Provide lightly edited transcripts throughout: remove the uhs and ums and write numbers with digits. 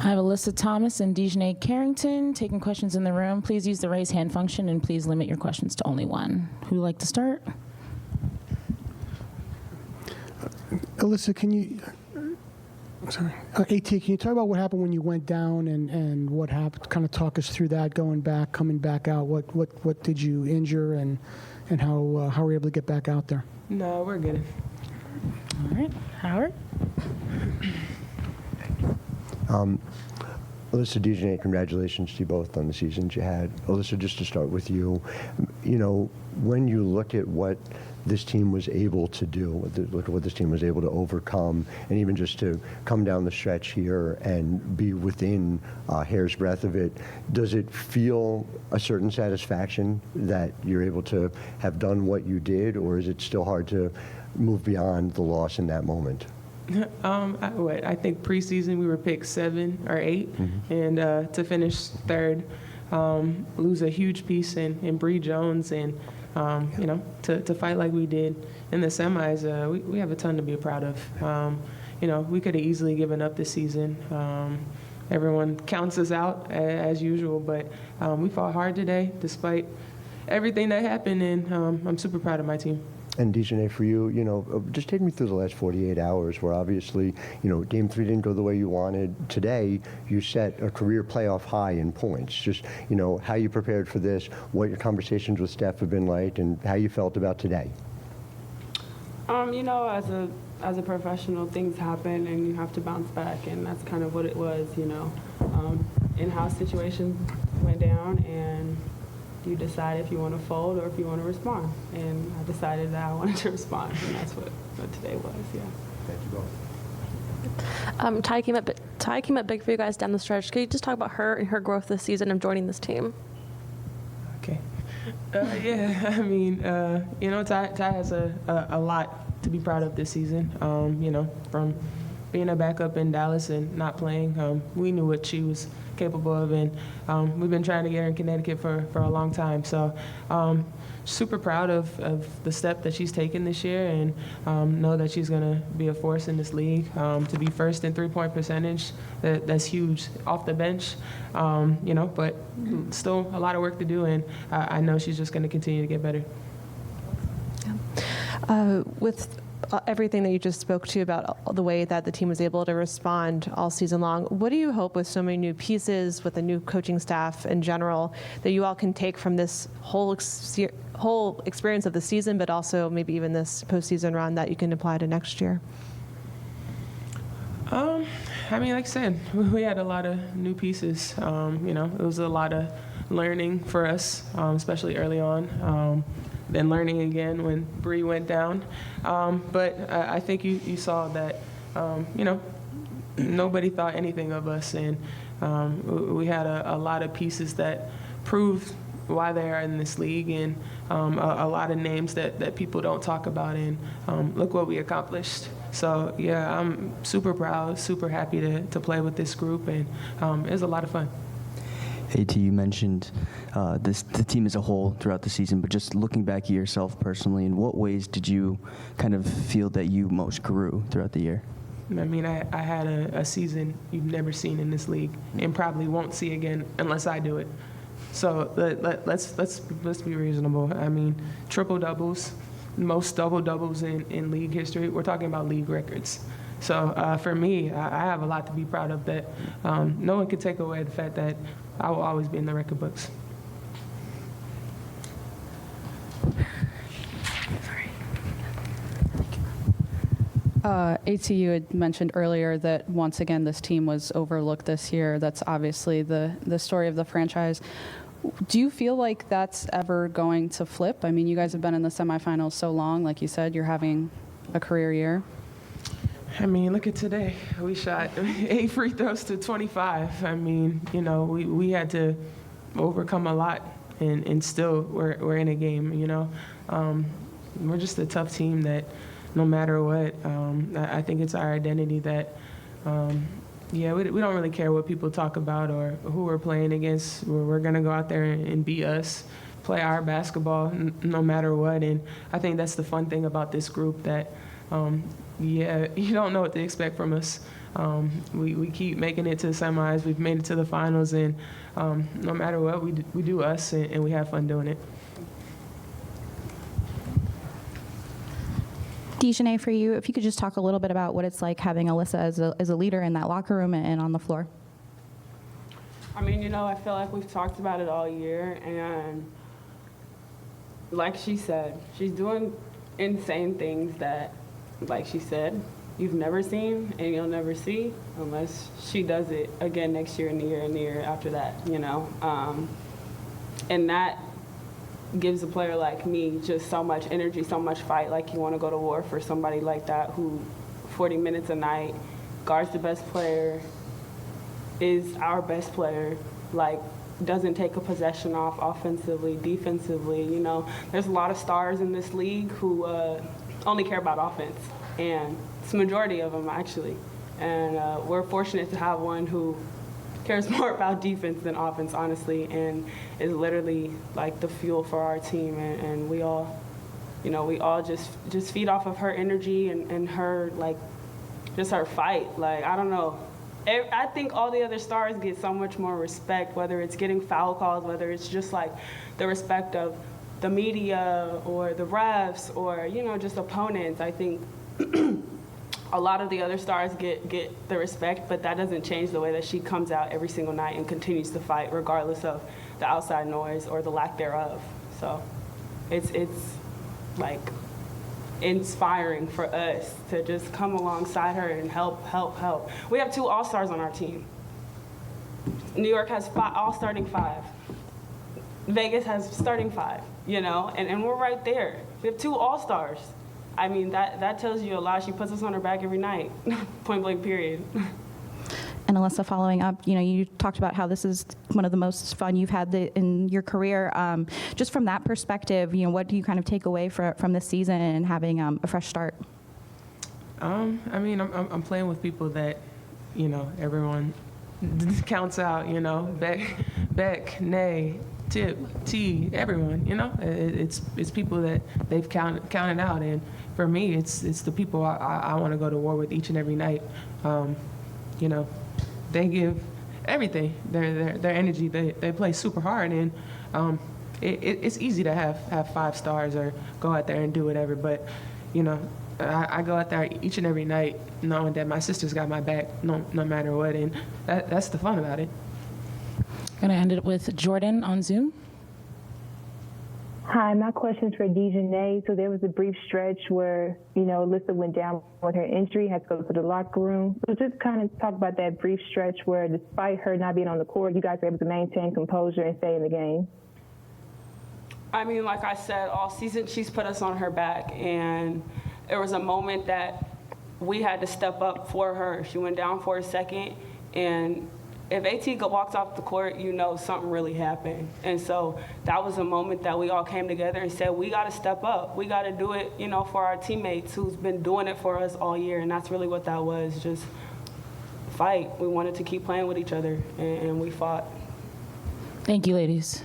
I have Alyssa Thomas and Dejanay Carrington taking questions in the room. Please use the raise hand function, and please limit your questions to only one. Who would like to start? Alyssa, AT, can you talk about what happened when you went down and what happened? Kind of talk us through that, going back, coming back out. What did you injure, and how were you able to get back out there? No, we're good. All right, Howard. Alyssa, Dejanay, congratulations to you both on the seasons you had. Alyssa, just to start with you, when you look at what this team was able to do, look at what this team was able to overcome, and even just to come down the stretch here and be within a hair's breadth of it, does it feel a certain satisfaction that you're able to have done what you did, or is it still hard to move beyond the loss in that moment? I think preseason we were picked 7 or 8, and to finish third, lose a huge piece in Bree Jones, and to fight like we did in the semis, we have a ton to be proud of. We could have easily given up this season. Everyone counts us out as usual, but we fought hard today despite everything that happened, and I'm super proud of my team. And Dejanay, for you, just take me through the last 48 hours where obviously, Game 3 didn't go the way you wanted. Today, you set a career playoff high in points. Just, how you prepared for this, what your conversations with Steph have been like, and how you felt about today. As a professional, things happen and you have to bounce back, and that's kind of what it was, In-house situation went down, and you decide if you want to fold or if you want to respond. And I decided that I wanted to respond, and that's what today was, yeah. Thank you both. Ty came up big for you guys down the stretch. Can you just talk about her and her growth this season of joining this team? Okay. Ty has a lot to be proud of this season. From being a backup in Dallas and not playing, we knew what she was capable of, and we've been trying to get her in Connecticut for a long time. So super proud of the step that she's taken this year, and know that she's going to be a force in this league. To be first in three-point percentage, that's huge off the bench, but still a lot of work to do, and I know she's just going to continue to get better. With everything that you just spoke to about the way that the team was able to respond all season long, what do you hope with so many new pieces, with the new coaching staff in general, that you all can take from this whole experience of the season, but also maybe even this postseason run that you can apply to next year? Like I said, we had a lot of new pieces. It was a lot of learning for us, especially early on. Then learning again when Bree went down. But I think you saw that, nobody thought anything of us, and we had a lot of pieces that proved why they are in this league, and a lot of names that people don't talk about, and look what we accomplished. So, yeah, I'm super proud, super happy to play with this group, and it was a lot of fun. AT, you mentioned the team as a whole throughout the season, but just looking back at yourself personally, in what ways did you kind of feel that you most grew throughout the year? I had a season you've never seen in this league and probably won't see again unless I do it. So let's be reasonable. Triple doubles, most double doubles in league history. We're talking about league records. So for me, I have a lot to be proud of that no one can take away the fact that I will always be in the record books. AT, you had mentioned earlier that once again this team was overlooked this year. That's obviously the story of the franchise. Do you feel like that's ever going to flip? You guys have been in the semifinals so long. Like you said, you're having a career year. Look at today. We shot 8 free throws to 25. We had to overcome a lot, and still we're in a game, We're just a tough team that no matter what, I think it's our identity that, we don't really care what people talk about or who we're playing against. We're going to go out there and be us, play our basketball no matter what. And I think that's the fun thing about this group that, yeah, you don't know what to expect from us. We keep making it to the semis. We've made it to the finals, and no matter what, we do us, and we have fun doing it. Dejanay, for you, if you could just talk a little bit about what it's like having Alyssa as a leader in that locker room and on the floor. I mean, you know, I feel like we've talked about it all year, and like she said, she's doing insane things that, like she said, you've never seen and you'll never see unless she does it again next year and the year and the year after that, you know. And that gives a player like me just so much energy, so much fight, like you want to go to war for somebody like that who 40 minutes a night, guards the best player, is our best player, like doesn't take a possession off offensively, defensively. You know, there's a lot of stars in this league who only care about offense, and it's the majority of them actually. And we're fortunate to have one who cares more about defense than offense, honestly, and is literally like the fuel for our team. And we all, you know, we all just feed off of her energy and her, like, just her fight. Like, I don't know. I think all the other stars get so much more respect, whether it's getting foul calls, whether it's just like the respect of the media or the refs or, you know, just opponents. I think a lot of the other stars get the respect, but that doesn't change the way that she comes out every single night and continues to fight regardless of the outside noise or the lack thereof. So it's like inspiring for us to just come alongside her and help. We have 2 All-Stars on our team. New York has all starting 5. Vegas has starting 5, you know, and we're right there. We have 2 All-Stars. I mean, that tells you a lot. She puts us on her back every night, point blank period. And Alyssa, following up, you know, you talked about how this is one of the most fun you've had in your career. Just from that perspective, you know, what do you kind of take away from this season and having a fresh start? I mean, I'm playing with people that, you know, everyone counts out. You know, Beck, Nay, Tip, T, everyone. You know, it's people that they've counted out, and for me, it's the people I want to go to war with each and every night. You know, they give everything, their energy. They play super hard, and it's easy to have 5 stars or go out there and do whatever. But you know, I go out there each and every night knowing that my sister's got my back no matter what, and that's the fun about it. Going to end it with Jordan on Zoom. Hi, my question's for Dejanay. So there was a brief stretch where, you know, Alyssa went down with her injury, had to go to the locker room. So just kind of talk about that brief stretch where, despite her not being on the court, you guys were able to maintain composure and stay in the game. I mean, like I said, all season she's put us on her back, and there was a moment that we had to step up for her. She went down for a second, and if AT walks off the court, you know something really happened. And so that was a moment that we all came together and said, we got to step up. We got to do it, you know, for our teammates who's been doing it for us all year. And that's really what that was, just fight. We wanted to keep playing with each other, and we fought. Thank you, ladies.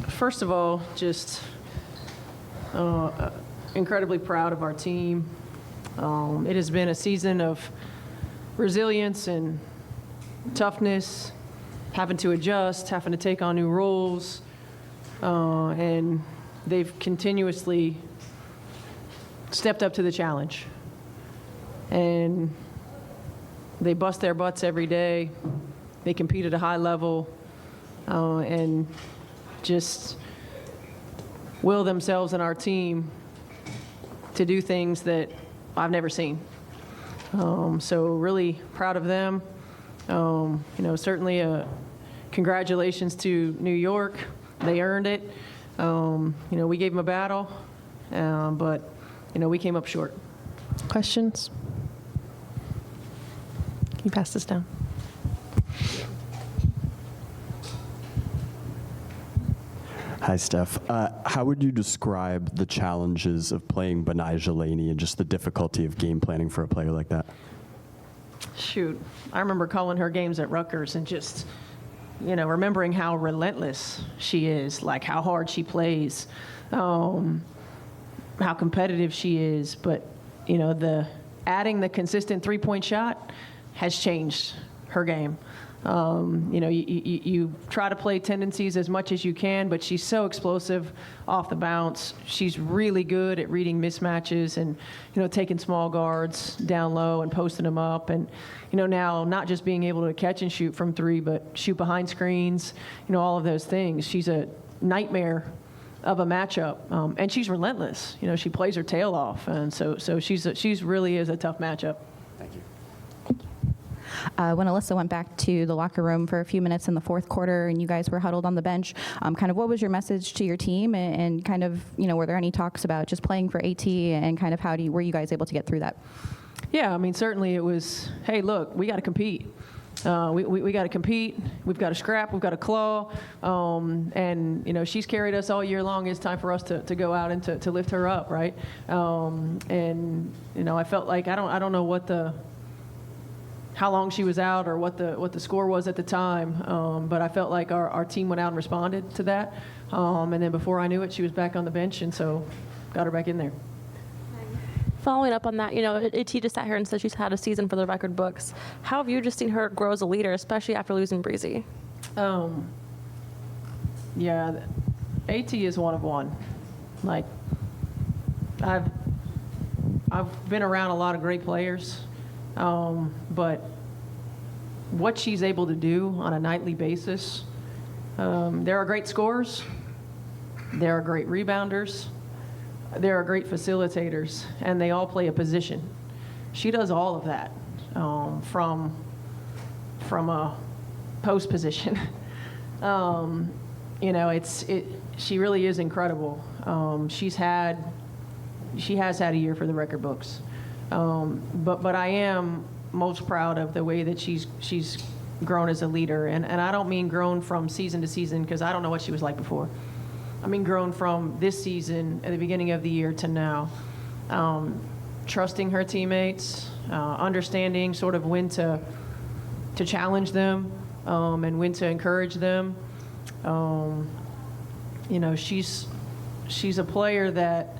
First of all, just incredibly proud of our team. It has been a season of resilience and toughness, having to adjust, having to take on new roles, and they've continuously stepped up to the challenge. And they bust their butts every day. They compete at a high level, and just will themselves and our team to do things that I've never seen. So really proud of them. Certainly congratulations to New York. They earned it. We gave them a battle, but we came up short. Questions? Can you pass this down? Hi, Steph. How would you describe the challenges of playing Benijah Laney and just the difficulty of game planning for a player like that? Shoot, I remember calling her games at Rutgers and just, remembering how relentless she is, like how hard she plays, how competitive she is. But, adding the consistent three-point shot has changed her game. You try to play tendencies as much as you can, but she's so explosive off the bounce. She's really good at reading mismatches and, taking small guards down low and posting them up. And, now not just being able to catch and shoot from three, but shoot behind screens, all of those things. She's a nightmare of a matchup, and she's relentless. She plays her tail off, and so she's really is a tough matchup. Thank you. When Alyssa went back to the locker room for a few minutes in the fourth quarter and you guys were huddled on the bench, kind of what was your message to your team, and kind of, were there any talks about just playing for AT, and kind of were you guys able to get through that? Yeah, certainly it was, hey, look, we got to compete. We got to compete. We've got to scrap. We've got to claw. And, she's carried us all year long. It's time for us to go out and to lift her up, right? I felt like I don't know how long she was out or what the score was at the time, but I felt like our team went out and responded to that. And then before I knew it, she was back on the bench, and so got her back in there. Following up on that, AT just sat here and said she's had a season for the record books. How have you just seen her grow as a leader, especially after losing Breezy? Yeah, AT is one of one. Like, I've been around a lot of great players, but what she's able to do on a nightly basis, there are great scorers, there are great rebounders, there are great facilitators, and they all play a position. She does all of that from a post position. She really is incredible. She has had a year for the record books, but I am most proud of the way that she's grown as a leader, and I don't mean grown from season to season, because I don't know what she was like before. I mean grown from this season at the beginning of the year to now. Trusting her teammates, understanding sort of when to challenge them, and when to encourage them. She's a player that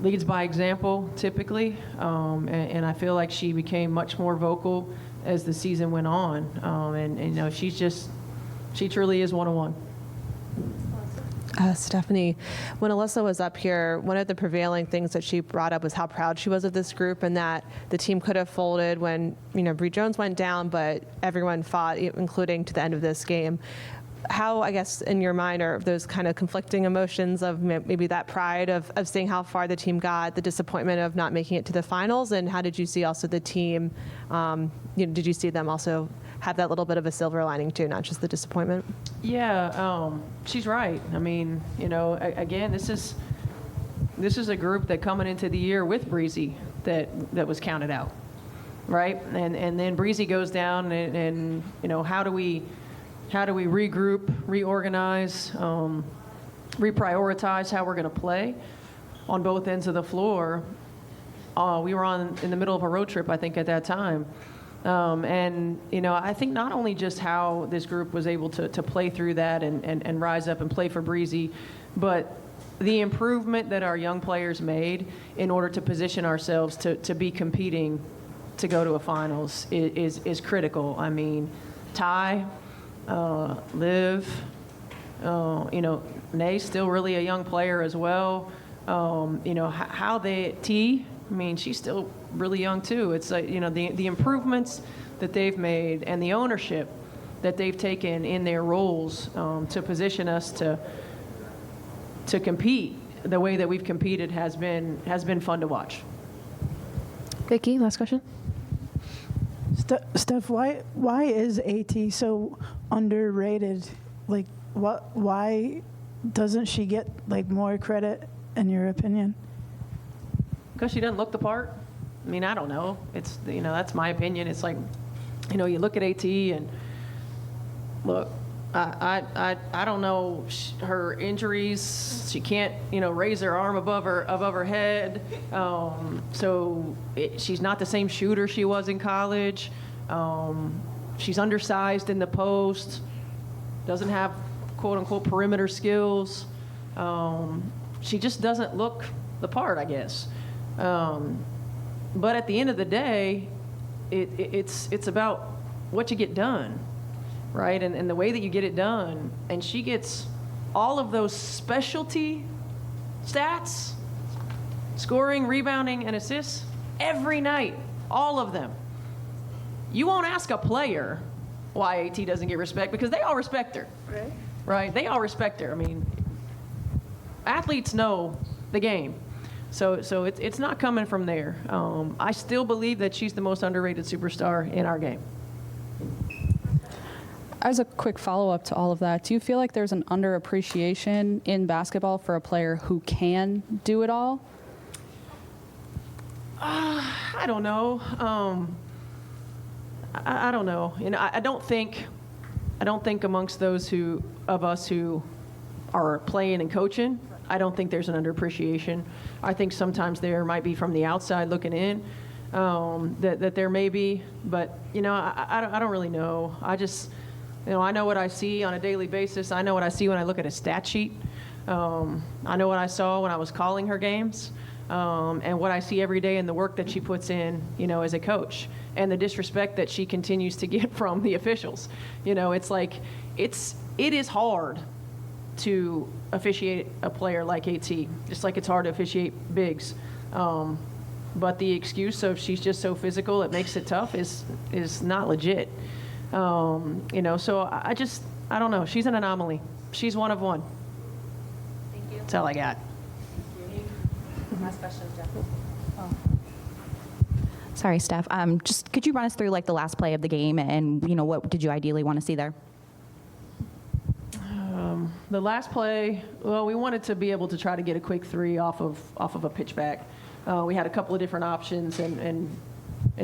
leads by example typically, and I feel like she became much more vocal as the season went on. She truly is one-on-one. Stephanie, when Alyssa was up here, one of the prevailing things that she brought up was how proud she was of this group, and that the team could have folded when, Bree Jones went down, but everyone fought, including to the end of this game. How, I guess, in your mind, are those kind of conflicting emotions of maybe that pride of seeing how far the team got, the disappointment of not making it to the finals, and how did you see also the team, did you see them also have that little bit of a silver lining too, not just the disappointment? Yeah, she's right. Again, this is a group that coming into the year with Breezy that was counted out, right? And then Breezy goes down, and how do we regroup, reorganize, reprioritize how we're going to play on both ends of the floor? We were in the middle of a road trip, I think, at that time. And, I think not only just how this group was able to play through that and rise up and play for Breezy, but the improvement that our young players made in order to position ourselves to be competing to go to a finals is critical. I mean, Ty, Liv, Nay's still really a young player as well. T, I mean, she's still really young too. It's like, the improvements that they've made and the ownership that they've taken in their roles to position us to compete the way that we've competed has been fun to watch. Vicky, last question. Steph, why is AT so underrated? Like, why doesn't she get more credit, in your opinion? Because she doesn't look the part. I mean, I don't know. It's that's my opinion. It's like, you look at AT and look. I don't know her injuries. She can't raise her arm above her head. She's not the same shooter she was in college. She's undersized in the post. Doesn't have quote unquote perimeter skills. She just doesn't look the part, I guess. But at the end of the day, it's about what you get done. Right, and the way that you get it done, and she gets all of those specialty stats, scoring, rebounding, and assists every night, all of them. You won't ask a player why AT doesn't get respect because they all respect her. Right? They all respect her. I mean, athletes know the game, so it's not coming from there. I still believe that she's the most underrated superstar in our game. As a quick follow-up to all of that, do you feel like there's an underappreciation in basketball for a player who can do it all? I don't know. I don't know. I don't think amongst those of us who are playing and coaching, I don't think there's an underappreciation. I think sometimes there might be from the outside looking in that there may be, but I don't really know. I just. I know what I see on a daily basis. I know what I see when I look at a stat sheet. I know what I saw when I was calling her games, and what I see every day in the work that she puts in, as a coach, and the disrespect that she continues to get from the officials. It's like it is hard to officiate a player like AT, just like it's hard to officiate bigs. But the excuse of she's just so physical, it makes it tough is not legit. So I don't know. She's an anomaly. She's one of one. Thank you. That's all I got. Last question, Jeff. Oh. Sorry, Steph. Just could you run us through the last play of the game and what did you ideally want to see there? The last play, well, we wanted to be able to try to get a quick three off of a pitch back. We had a couple of different options and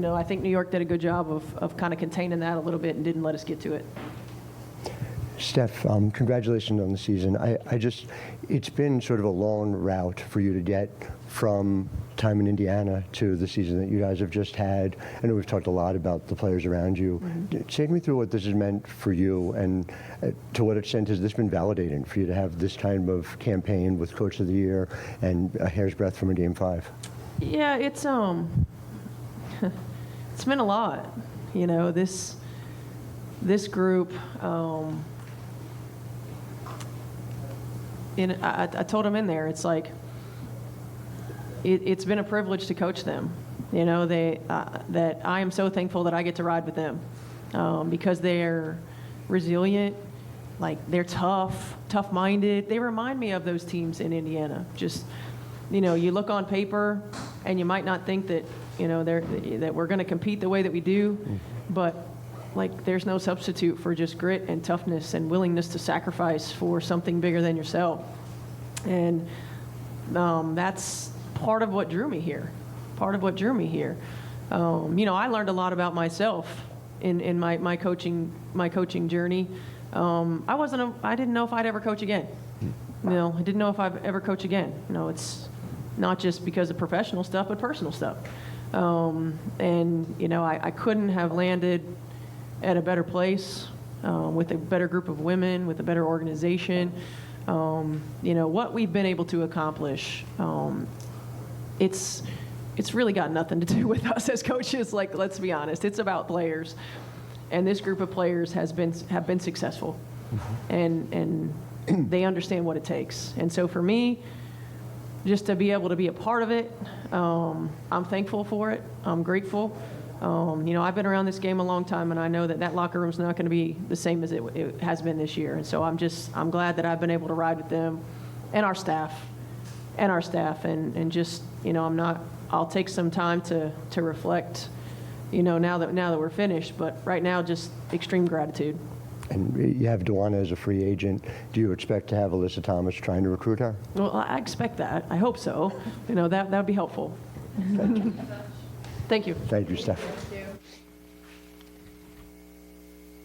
I think New York did a good job of kind of containing that a little bit and didn't let us get to it. Steph, congratulations on the season. It's been sort of a long route for you to get from time in Indiana to the season that you guys have just had. I know we've talked a lot about the players around you. Mm-hmm. Take me through what this has meant for you, and to what extent has this been validating for you to have this kind of campaign with Coach of the Year and a hair's breadth from a Game 5? Yeah, it's it's been a lot. This group. I told him in there, it's like it's been a privilege to coach them. That I am so thankful that I get to ride with them because they're resilient, they're tough-minded. They remind me of those teams in Indiana. Just you look on paper and you might not think that that we're going to compete the way that we do, but there's no substitute for just grit and toughness and willingness to sacrifice for something bigger than yourself. And that's part of what drew me here. I learned a lot about myself in my coaching journey. I didn't know if I'd ever coach again. I didn't know if I'd ever coach again. It's not just because of professional stuff, but personal stuff. And, you know, I couldn't have landed at a better place with a better group of women, with a better organization. You know, what we've been able to accomplish, it's really got nothing to do with us as coaches. Like, let's be honest, it's about players. And this group of players have been successful. And they understand what it takes. And so for me, just to be able to be a part of it, I'm thankful for it. I'm grateful. You know, I've been around this game a long time, and I know that that locker room's not going to be the same as it has been this year. And so I'm glad that I've been able to ride with them and our staff, and just, you know, I'll take some time to reflect, you know, now that we're finished. But right now, just extreme gratitude. And you have Dewana as a free agent. Do you expect to have Alyssa Thomas trying to recruit her? Well, I expect that. I hope so. You know, that would be helpful. Thank you. Thank you. Thank you, Steph.